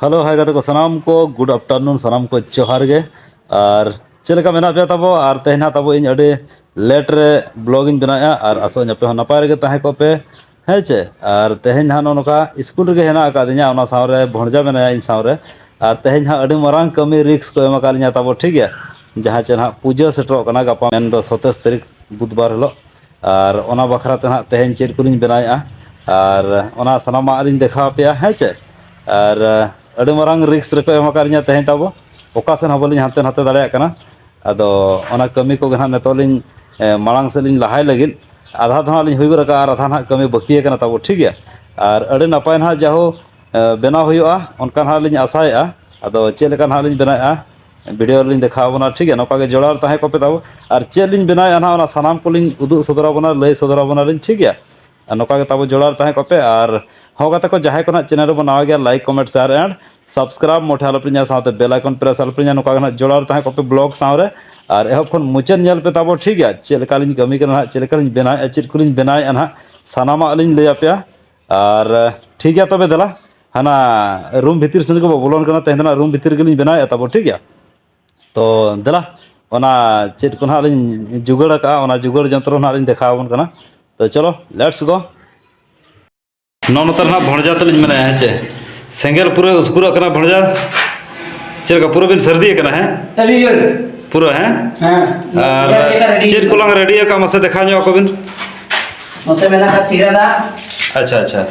Hello hi गाते को सनाम को गुड आफ्टरनून सनाम को जोहार गे और चलेका मेना पे तबो और तेहना तबो इन अडे लेट रे ब्लॉगिंग बनाया और आसो न्यापे हो नपाय रे ताहे को पे है चे और तेहन हा नोका स्कूल रे हेना का दिया ओना सावरे भणजा मेना इन सावरे और तेहन हा अडे मरांग कमी रिक्स को एमा कालिया तबो ठीक है जहां चेना पूजा सेटरो कना गपा मेन दो 27 तारीख बुधवार हलो और ओना बखरा ते तेहन चेर कुलिन बनाया और ओना सनामा रिन देखा पे है चे और अड़ी मारंग रिक्स रेको एमाकारिया तेहन तब ओकासन हबलिन हाते हाते दाड़ा कना अदो ओना कमी को गना नेतोलिन मांग सेलिन लहाय लगिन आधा धालिन हुई रका और आधा ना कमी बाकी कना तब ठीक है और अड़ी नपाय ना जाहो बनाव हुआ उनका हालिन आशाया अदो चेलेका हालिन बनाया वीडियो लिन देखाबना ठीक है नौका जोड़ा तहे को पे तब और चेलिन बनाया ना सानाम कोलिन उदू सदराबना लय सदराबना लिन ठीक है नौका तब जोड़ा तहे को पे और होगाते को जहां को चैनल रे बनावा गया like comment share and subscribe मोठे आलपरिया साथे बेल आइकन प्रेस आलपरिया नौका जोड़ा तहे को पे ब्लॉग सावरे और एहब खन मुचाद नेल पे तब ठीक है चेलकालिन कमी करना चेलकालिन बनाए चेद कुलिन बनाए ना सानामा लिन लय आपया और ठीक है तबे दला हाना रूम भीतर सुन को बोलन करना तेहना रूम भीतर गेलिन बनाए तब ठीक है तो दला ओना चेद को लिन जुगाड़ का ओना जुगाड़ जंत्र ना लिन देखावन करना तो चलो लेट्स गो नौतर ना भणजा तलिन मेना है सेंगल पूरा उसकुरा कना भणजा चेका पूरा बिन सर्दी कना है पूरा है और चेद को लंग रेडी का मसे देखा नो को बिन नोते मेना का सिरादा अच्छा अच्छा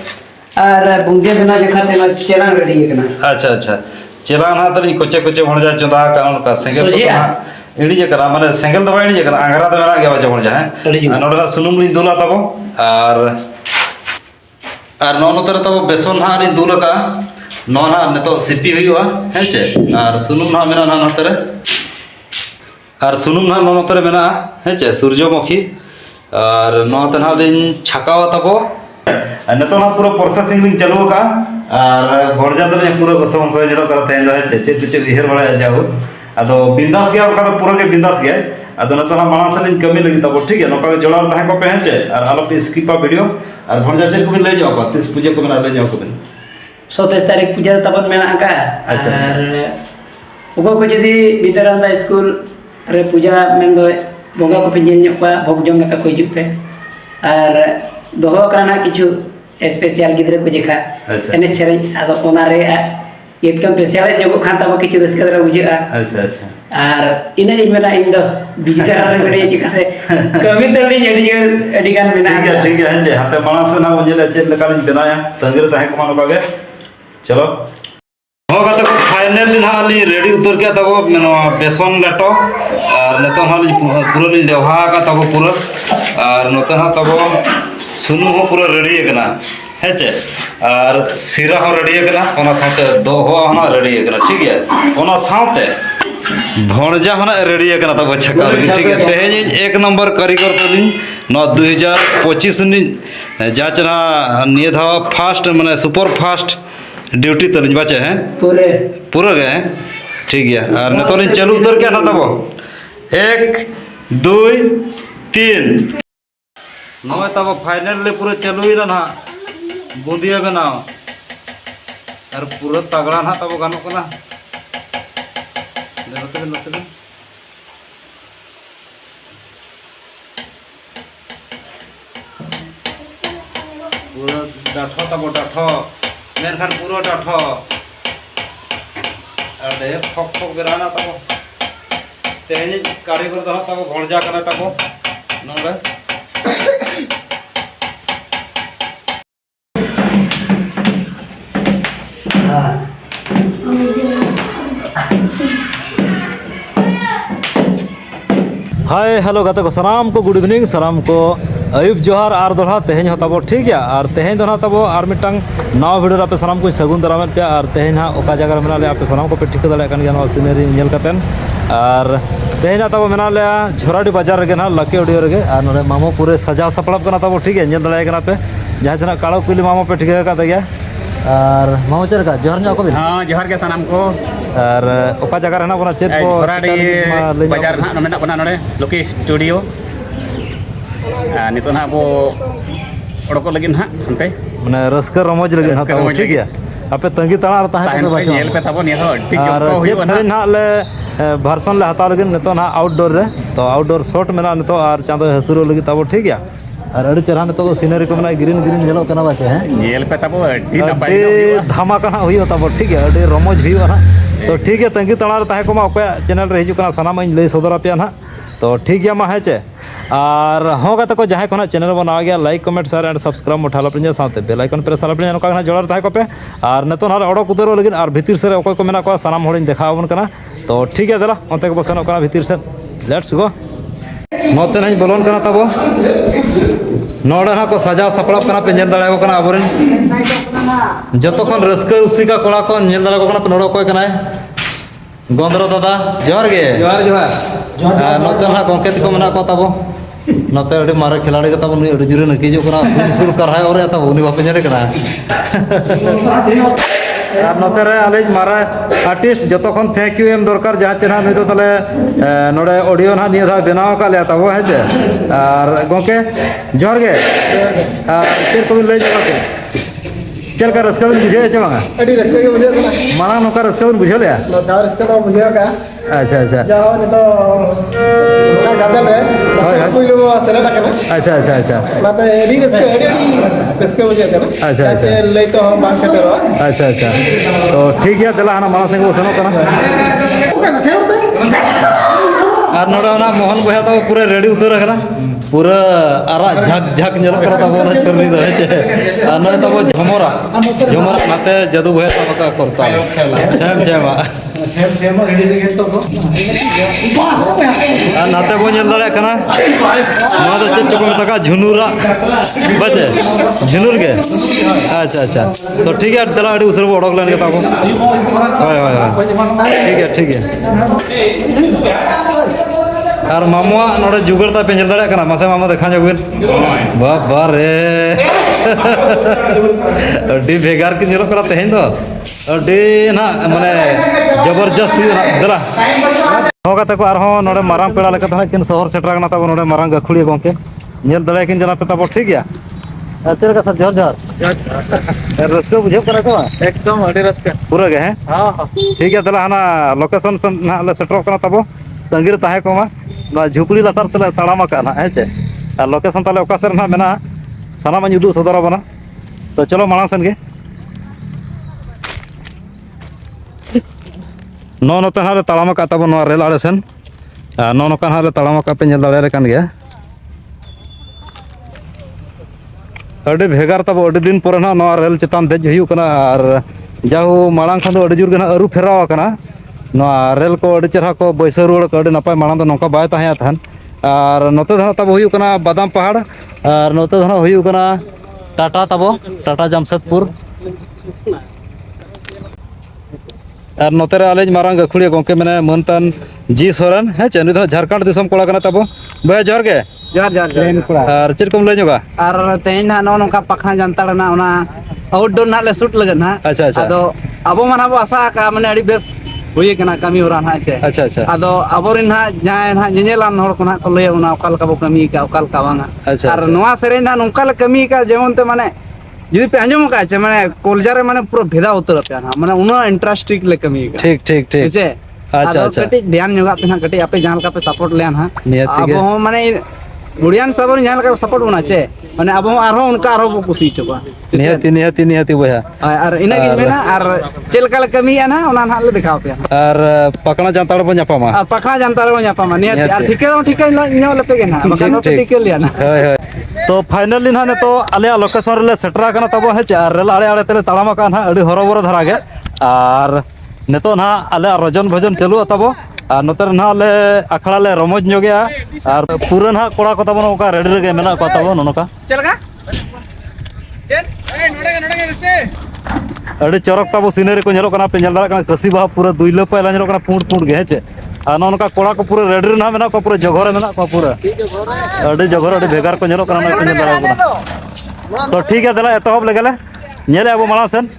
और बुंगे बिना देखते ना चेला रेडी कना अच्छा चेला ना तलिन कोचे कोचे भणजा चंदा कान का सेंगल इडी जे करा माने सेंगल दबा इडी जे करा आंगरा तो मेना गया बचे भणजा है नोडा सुनुम लिन दुला तबो और नौतर तब बेसन हाँ दूलका नौ ना नितो सिपी हुआ है चे और सुनुम ना मेना ना नोतर और सुनुम ना नोतर मेना है चे सूर्यमुखी और नौते ना लिन छकावा तबो नितो ना पूरा प्रोसेसिंग लिन चालू का और भणजा तो पूरा कसम से जरो करते हैं है चे चे इहर बड़ा जाओ अदो बिंदास गया का पूरा के बिंदास गया अदो नितो ना मानस लिन कमी लगी तब ठीक है नौका जोड़ा तहे को पे है चे और आलो पे स्किपा वीडियो और भणजा चेक को ले जाओ तीस पूजा को मेना ले जाओ को 27 तारीख पूजा तबन मेना का अच्छा और उगो को जदी बिदरांदा स्कूल रे पूजा मेन दो बोंगा को पे जेल को भोग जम का को हिजुप पे और दोहो करना किछु स्पेशल गिदरे को जेखा एने छरे आदो ओना रे येतकम स्पेशल जगो खाता बो किछु दस कदरा बुझा अच्छा और इने इन मेना इन दो बिजदा रे मेने चिका से कमी तली एडी गान मेना ठीक है जे हाते मानस ना बुझले चेद लका लिन बनाया तंगरे तहे को मानो कागे चलो होगा तो फाइनल दिन हाली रेडी उतर के तब बेसन लेटो और नतन हाली पूरा लिन देवहा का तब पूरा और नतन हा तब सुनु हो पूरा रेडी कना है चे और सिरा हो रेडी कना ओना साथे दो हो ना रेडी कना ठीक है ओना साथे भणजा होना रेडी कना तब छका ठीक है तेहेज एक नंबर कारीगर तलिन न 2025 नि जाचना निये धा फास्ट माने सुपर फास्ट ड्यूटी तलिन बाचे हैं पूरे गए ठीक है और नतोलिन चालू उतर क्या ना तब 1 2 3 नय तब फाइनल ले पूरा चालू ही ना बुंदिया बनाओ और पूरा तगड़ा ना तब गानो कना पूरा डाठो तब डाठो मेनखान पूरा डाठो अरे फक फक बेराना तब तेज कारीगर दो तब भणजा कना तब नंगे हाय हेलो गाते को सलाम को गुड इवनिंग सलाम को अयुब जोहार और दोहा तेहन तब ठीक है और तेहन दो तब और मिटन नवा वीडियो पे सलाम को सगुन दाराम पे और तेहन ओका जगह मेना ले पे सलाम को पे ठीक दाड़ा गया सीनरी नेल कतेन और तेहन तब मेना ले झोराडी बाजार रे ना लकी ऑडियो रे और नोडे मामो पूरे सजा सपड़ब कना तब ठीक है नेल दाड़ा पे जहां चना काड़ो कुली मामो पे ठीक का गया और मामो चर का जोहर नो को हां जोहर के सलाम को और ओका जगह रहना कोना चेत को बाजार ना मेना कोना नोडे लकी स्टूडियो नितो ना बो ओडको लगिन हा हनते माने रस्कर रमोज लगिन हा ठीक है आपे तंगी तड़ा ताहे ताहेन को पे बाचो जेल पे तबो निया तो टी और जोको चेक हुई सरी ना ना ले वर्सन ले हताव लगिन नितो ना आउटडोर रे तो आउटडोर शॉट मेना नितो और चांदो हसुरो लगी तबो ठीक गया और अड़ी चरहा नितो सीनरी को मेना ग्रीन ग्रीन जेलो कना बाचे हैं जेल पे तबो टी नपाई अड़ी धमाका ना हुई तबो ठीक है अड़ी रमोज हुई ना तो ठीक है तंगी तड़ा रे ताहे को मा ओके चैनल रे हिजु कना सनाम इन लई सदर आपिया ना तो ठीक गया मा है चे और हो गाते को जहां को चैनल बना गया like comment share and subscribe मुठाला पे साथे बेल आइकन प्रेस आला पे नका जोड़ार ताहे को पे और नेतो ना ओडो कुदरो लगिन और भीतर से ओको को मेना को सनाम होड़िन देखावन कना तो ठीक है दला ओते को बसनो कना भीतर से लेट्स गो नोते नहीं बोलोन कना तबो नोडे ना को सजाव सपड़ा कना पे नेल दाड़ा को कना अबोरिन जतो खन रस्क उसिका कोड़ा को नेल दाड़ा को कना पे नोडो कोय कना गोंदरो दादा जोहार गे जोहार जोहार नोते ना गोंके को मेना को तबो नोते अड़ी मारे खिलाड़ी के तबो अड़ी जुरे नकी जो कना सुर करहाय और तबो उनी बापे नेले कना और नोते रे आलेज मारा आर्टिस्ट जतो खन थैंक यू एम दरकार जहां चेना नई तो तले नोडे ऑडियो ना निया धा बनाव का ले तबो है जे और गोंके जोहार गे चेर को ले जवा के चल का रस्का बन बुझे छ बांगा अड़ी रस्का के बुझे ना माना नोका रस्का बन बुझे ले नोका रस्का तो बुझे का अच्छा अच्छा जाओ ने तो ना गादल रे हाय हाय कोई लोग सेलेक्ट करना अच्छा अच्छा अच्छा ना तो एडी रस्का बुझे का अच्छा, अच्छा। ले तो हम बात सेट हो अच्छा अच्छा तो ठीक है दला हना माना संग बसनो कना और नोडा ना मोहन बया तो पूरा रेडी उतर करा पूरा आरा झक झक नेल करा तबो ना छोरनी दो है और न तबो झमोरा झमोरा नाते जदू बया तब का करता छम छमा सेम रेडी रे तो और नाते बो नेल दले कना नो तो चेक चको में तका झुनुरा बचे झुनुर के अच्छा अच्छा तो ठीक है दला अड़ी उसर बो ओडक लेन के तबो हाय हाय हाय ठीक है और मामुआ नोडे जुगड़ता पे दड़ा कना मासे मामा देखा जगुन बाबा रे अड्डी भेगार की निरो करा तेहेन दो अड्डी ना माने जबरदस्त ना दला होगाते को आरो नोडे मारांग पेड़ा लेका तहा किन शहर सेटरा कना तब नोडे मारांग गखुड़ी गोंके नेल दड़ा किन जना पे तब ठीक गया तेरे का सब जोर जोर रस्को बुझे करा को एकदम अड़ी रस्का पूरा गे हैं हां हां ठीक है दला हना लोकेशन ना ले सेटर कना तब तंगीर ताहे को मा ना झुपड़ी लातार तले ताड़ामा का ना हेचे और लोकेशन तले ओका सर ना मेना सानाम उदू सदर बना तो चलो माड़ा सन गे नो नोते ना ताड़ामा का तब नो रेल आड़े सन नो नोका ना ताड़ामा का पे नेल दाड़े कान गया अड़ी भेगार तब अड़ी दिन पर ना नो रेल चितान देज हुयु कना और जाहु माड़ांग खान दो अड़ी जुर गना अरु फेराव कना नोआ रेल को अड़ी चरहा को बैसा रुआड़ को अड़ी नपाय माड़ांग दो नोका बाय ताहें थान और नोते धना तब हुयु कना बादाम पहाड़ और नोते धना हुयु कना टाटा तब टाटा जमशेदपुर और नोते रे आलेज मारांग गखुड़ी गोंके मेने मनतन जी सोरेन है चेनु धना झारखंड दिसम कोड़ा कना तब बय जोर गे जोहार जोहार और चेर कम ले जोगा और तेन ना नो नोका पखना जानता ना ओना आउटडोर ना ले शूट लगन ना अच्छा, अच्छा। आदो अबो माना बो आशा का माने अड़ी बेस हुई कना कमी हो रहा है अच्छा अच्छा आदो अबोरिन ना जाय ना जेनेलान हर को ना को लय ओना ओकाल का बो कमी का ओकाल का बांगा अच्छा, और अच्छा। नोआ सेरे ना नोका ले कमी का जेमन ते माने जुदी पे आंजम का छे माने कोलजा रे माने पूरा भेदा उतर पे ना माने उनो इंटरेस्टिंग ले कमी का ठीक ठीक ठीक छे अच्छा, अच्छा। कटी ध्यान जोगा पे ना कटी आपे जान का पे सपोर्ट लेन हा नियति के। अब हम माने गुड़ियान सबन जान का सपोर्ट होना छे माने अब हम आरो उनका आरो बो खुशी चबा नियति नियति नियति बया और इना गिन मेना और चेलका ले कमी ना ओना ना ले दिखाओ पे और पकना जानताड़ बन जापामा और पखना जानता रो न्यापा मा नियति नियति। और ठीके न्यो लेपे के ना बखान तो ठीके लिया ना हाय हाय तो फाइनली ना ने तो आले लोकेशन रे सेटरा कना तब है चार रेल आड़े आड़े तेले ताड़ामा का ना अड़ी हरोबरो धरा गे और नेतो ना आले रजन भजन चलू तब और नोते ना आले अखड़ा ले रमोज नो गया और पूरा ना कोड़ा को तब नोका रेडी रे मेना को तब नोका चलगा चल ए नोडे बेटे अड़ी चरक तब सीनरी को नेलो कना पे नेल दाड़ा कना कसी बहा पूरा दुइलो पे नेलो कना पुंड पुंड गे हेचे और नोका कोड़ा को पूरा रेडी ना मेना को पूरा जगोरे मेना को पूरा अड़ी जगोरे अड़ी भेगार को नेलो कना पे नेल दाड़ा तो ठीक है दला एतहब लगेले नेले अब माला सेन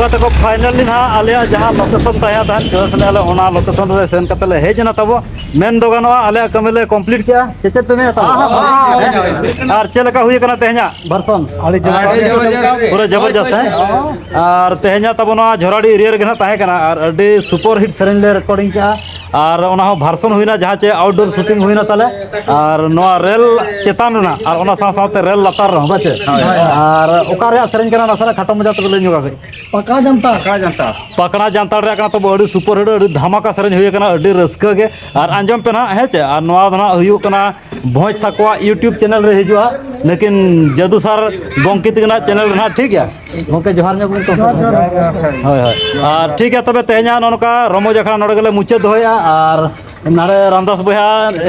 गाते को फाइनली ना आलिया जहां लोकेशन तया तहन चोस ले ओना लोकेशन रे सेन कते ले हेज ना तबो मेन दो गानवा आलिया कमेले कंप्लीट किया चेचे पे ता और चेलका हुई कना तेहना भरसन पूरा जबरदस्त है और तेहना तबो ना झोराडी एरिया रे गना ताहे कना और अडी सुपर हिट सेरेन ले रिकॉर्डिंग किया और ओना हो भरसन हुईना जहां चे आउटडोर शूटिंग हुईना ताले और नो रेल चेतान ना और ओना साथ रेल लतार रह बाचे और ओकारे सेरेन कना नसरा खटम मजा तो ले नुगा गई पकड़ा जनता पकड़ा जानता रे कना तो बड़ी सुपर हिट अड़ी धमाका सेरेन हुई कना अड़ी रस्का के और अंजम पे ना है चे और नवा दना हुई कना भोज साकवा यूट्यूब चैनल रे हिजुआ लेकिन जदू सर गंकित गना चैनल रे ना ठीक है गंके जोहार ने तो हाय हाय और ठीक है तबे तेहना ननका रमोज अखड़ा नोडे गले मुचे दोया और नारे रामदास बया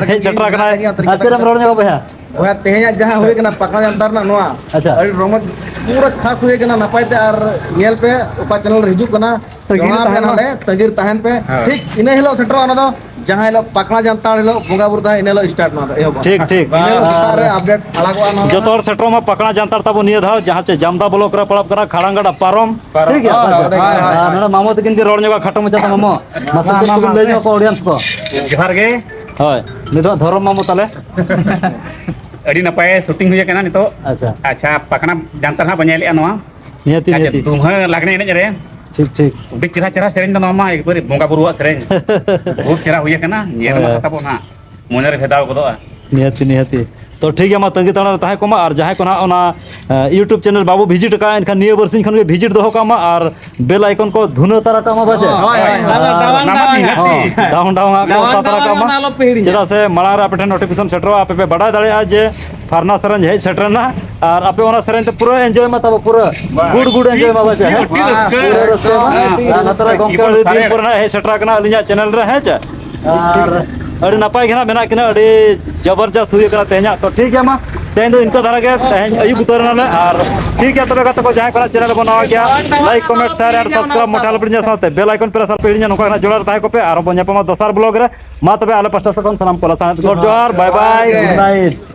हे चटरा कना आचरम रोड ने बया वह तेहना जहां हुए कना पकड़ा जानता ना नोआ अच्छा अरे रोमज पूरा खास हुए कना नपाय ते और नेल पे ओका चैनल हिजू कना जहां पे नाले तगिर तहन पे ठीक इने हेलो सेटर ना दो जहां हेलो पकड़ा जानता हेलो बोगा बुरदा इने हेलो स्टार्ट ना दो ठीक ठीक रे अपडेट अलगवा ना जो तोर सेटरो में पकड़ा जानता तब निये धाव जहां चे जामदा ब्लॉक रे पड़ब करा खड़ांगड़ा पारम ठीक है ना मामो तकिन के रोड जगह खटो मचा मामो मसा नाम ले जो को ऑडियंस को जोहार गे होय निदो धरम मामो ताले अड़ी नपाय शूटिंग हुई कना नितो अच्छा अच्छा पकना जानता ना बनेले नवा नियति नियति तुम लागने एने रे ठीक ठीक उडी चेहरा चेहरा सेरेन द नोमा एक बार बोंगा बुरुआ सेरेन बहुत चेहरा हुई कना नियर मा तबो ना मोने रे भेदाव गदो नियति नियति तो ठीक है मा तंगी ताना ताहे कोमा और जहां कोना ओना यूट्यूब चैनल बाबू विजिट का इनका निये बरसिन खन के विजिट दहो कामा और बेल आइकन को धुनो तारा कामा बाजे डाउन डाउन को तारा कामा चेदा से मळा रे आपे नोटिफिकेशन सेटरो आपे पे बड़ा दळे आज जे फारना सरन हे सेटरना और आपे ओना सरन ते पूरा एंजॉय मा तब पूरा गुड गुड एंजॉय मा बाजे ना तारा गंका दिन पुरना हे सेटरा कना अलिया चैनल रे है चे और अड़ी नपाय घेना मेना किना अड़ी जबरदस्त हुई करा तेहना तो ठीक है मा तेहन दो इनको धरा के तेहन अयुब उतर ना और ठीक है तबे कत को जहां करा चैनल बनावा गया like comment share and subscribe मोटाल पड़िया साथे बेल आइकन पे साल पेड़िया नोका ना जोड़ार ताहे को पे आरो बन्या पमा दोसार ब्लॉग रे मा तबे आले पास्टा सकन सलाम कोला साथ जोहार बाय बाय गुड नाइट